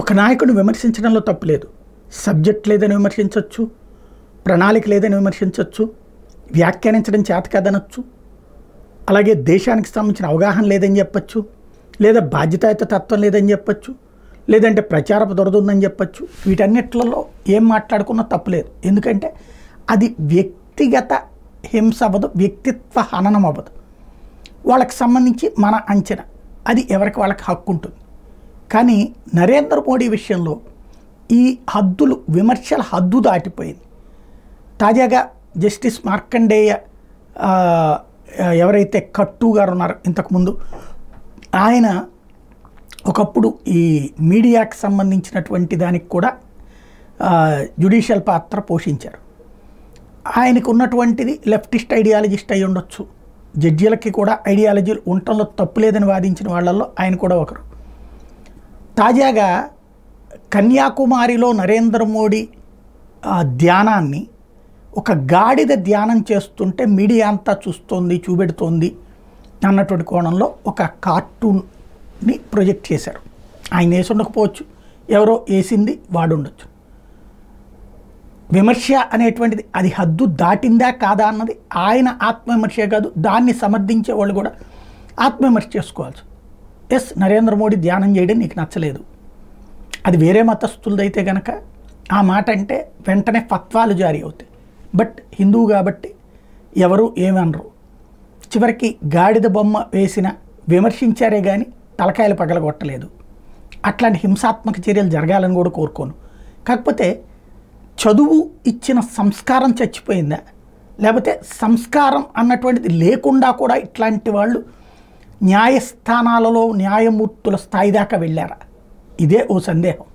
ఒక నాయకుడిని విమర్శించడంలో తప్పు లేదు. సబ్జెక్ట్ లేదని విమర్శించవచ్చు, ప్రణాళిక లేదని విమర్శించవచ్చు, వ్యాఖ్యానించడం చేత కాదనొచ్చు, అలాగే దేశానికి సంబంధించిన అవగాహన లేదని చెప్పచ్చు, లేదా బాధ్యతాయుత తత్వం లేదని చెప్పచ్చు, లేదంటే ప్రచారపు దొరదుందని చెప్పచ్చు. వీటన్నిట్లలో ఏం మాట్లాడుకున్నా తప్పులేదు. ఎందుకంటే అది వ్యక్తిగత హింస అవ్వదు, వ్యక్తిత్వ హననం అవ్వదు. వాళ్ళకి సంబంధించి మన అంచనా అది ఎవరికి వాళ్ళకి హక్కు ఉంటుంది. కానీ నరేంద్ర మోడీ విషయంలో ఈ హద్దులు, విమర్శల హద్దు దాటిపోయింది. తాజాగా జస్టిస్ మార్కండేయ ఎవరైతే కట్టు గారు ఉన్నారో ఇంతకుముందు, ఆయన ఒకప్పుడు ఈ మీడియాకి సంబంధించినటువంటి దానికి కూడా జ్యుడిషియల్ పాత్ర పోషించారు. ఆయనకు ఉన్నటువంటిది లెఫ్టిస్ట్ ఐడియాలజిస్ట్ అయి ఉండొచ్చు. జడ్జీలకి కూడా ఐడియాలజీలు ఉండటంలో తప్పు లేదని వాదించిన వాళ్ళల్లో ఆయన కూడా ఒకరు. తాజాగా కన్యాకుమారిలో నరేంద్ర మోడీ ధ్యానాన్ని ఒక గాడిద ధ్యానం చేస్తుంటే మీడియా అంతా చూస్తోంది, చూపెడుతోంది అన్నటువంటి కోణంలో ఒక కార్టూన్ని ప్రొజెక్ట్ చేశారు. ఆయన వేసి ఉండకపోవచ్చు, ఎవరో వేసింది వాడుండొచ్చు. విమర్శ అనేటువంటిది అది హద్దు దాటిందా కాదా అన్నది ఆయన ఆత్మవిమర్శ కాదు, దాన్ని సమర్థించే వాళ్ళు కూడా ఆత్మవిమర్శ చేసుకోవాల్సి. ఎస్, నరేంద్ర మోడీ ధ్యానం చేయడం నీకు నచ్చలేదు, అది వేరే మతస్థులదైతే కనుక ఆ మాట అంటే వెంటనే ఫత్వాలు జారీ అవుతాయి. బట్ హిందువు కాబట్టి ఎవరు ఏమనరు. చివరికి గాడిద బొమ్మ వేసిన విమర్శించారే కానీ తలకాయలు పగలగొట్టలేదు. అట్లాంటి హింసాత్మక చర్యలు జరగాలని కూడా కోరుకోను. కాకపోతే చదువు ఇచ్చిన సంస్కారం చచ్చిపోయిందా, లేకపోతే సంస్కారం అన్నటువంటిది లేకుండా కూడా ఇట్లాంటి వాళ్ళు న్యాయస్థానాలలో న్యాయమూర్తుల స్థాయి దాకా వెళ్ళారా? ఇదే ఓ సందేహం.